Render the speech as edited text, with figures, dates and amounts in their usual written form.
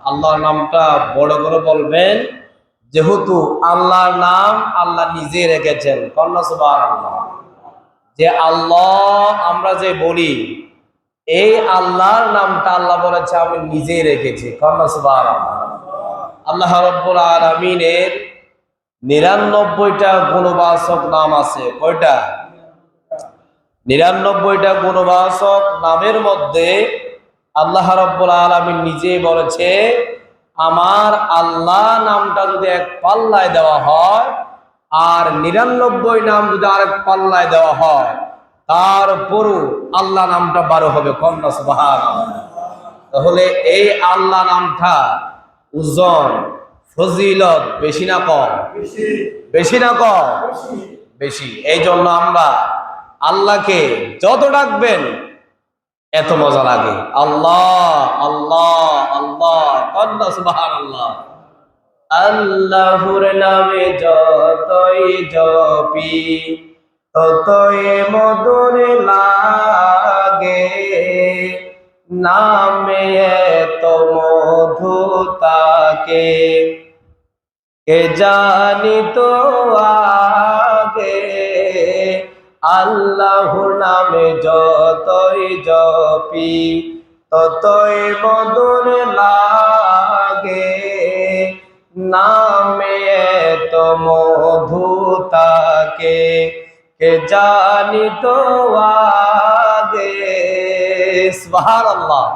আল্লাহর নামটা বড় করে বলবেন, যেহেতু আল্লাহর নাম আল্লাহ নিজে রেখেছেন। কন্যা সুবহানাল্লাহ। যে আল্লাহ আমরা যে বলি, এই আল্লাহর নামটা আল্লাহ বলেছে আমি নিজেই রেখেছি। কন্যা সুবহানাল্লাহ। আল্লাহ রাব্বুল আলামিনের ৯৯টা গুণবাচক নাম আছে। কয়টা? ৯৯টা গুণবাচক নামের মধ্যে আল্লাহ রাব্বুল আলামিন নিজেই বলেছে, আমার আল্লাহ নামটা যদি এক পাল্লায় দেওয়া হয় আর ৯৯ নাম যদি আরেক পাল্লায় দেওয়া হয়, তারপরও আল্লাহ নামটা ১২ হবে। কন্যা সুবহানাল্লাহ। তাহলে এই আল্লাহ নামটা ওজন, ফজিলত বেশি না কম? বেশি না কম? বেশি। এই জন্য আমরা আল্লাহকে যত ডাকবেন এত মজা লাগে। আল্লাহ আল্লাহ আল্লাহ। কন্যা সুবহানাল্লাহ। আল্লাহর নামে যতই জপি ততই মধুর লাগে, নামে এত মধু তাকে কে জানিত আগে। আল্লাহর নামে যতই জপি ততই মধুর লাগে, নামে এত মধু তাকে কে জানিত আগে। সুবহানাল্লাহ।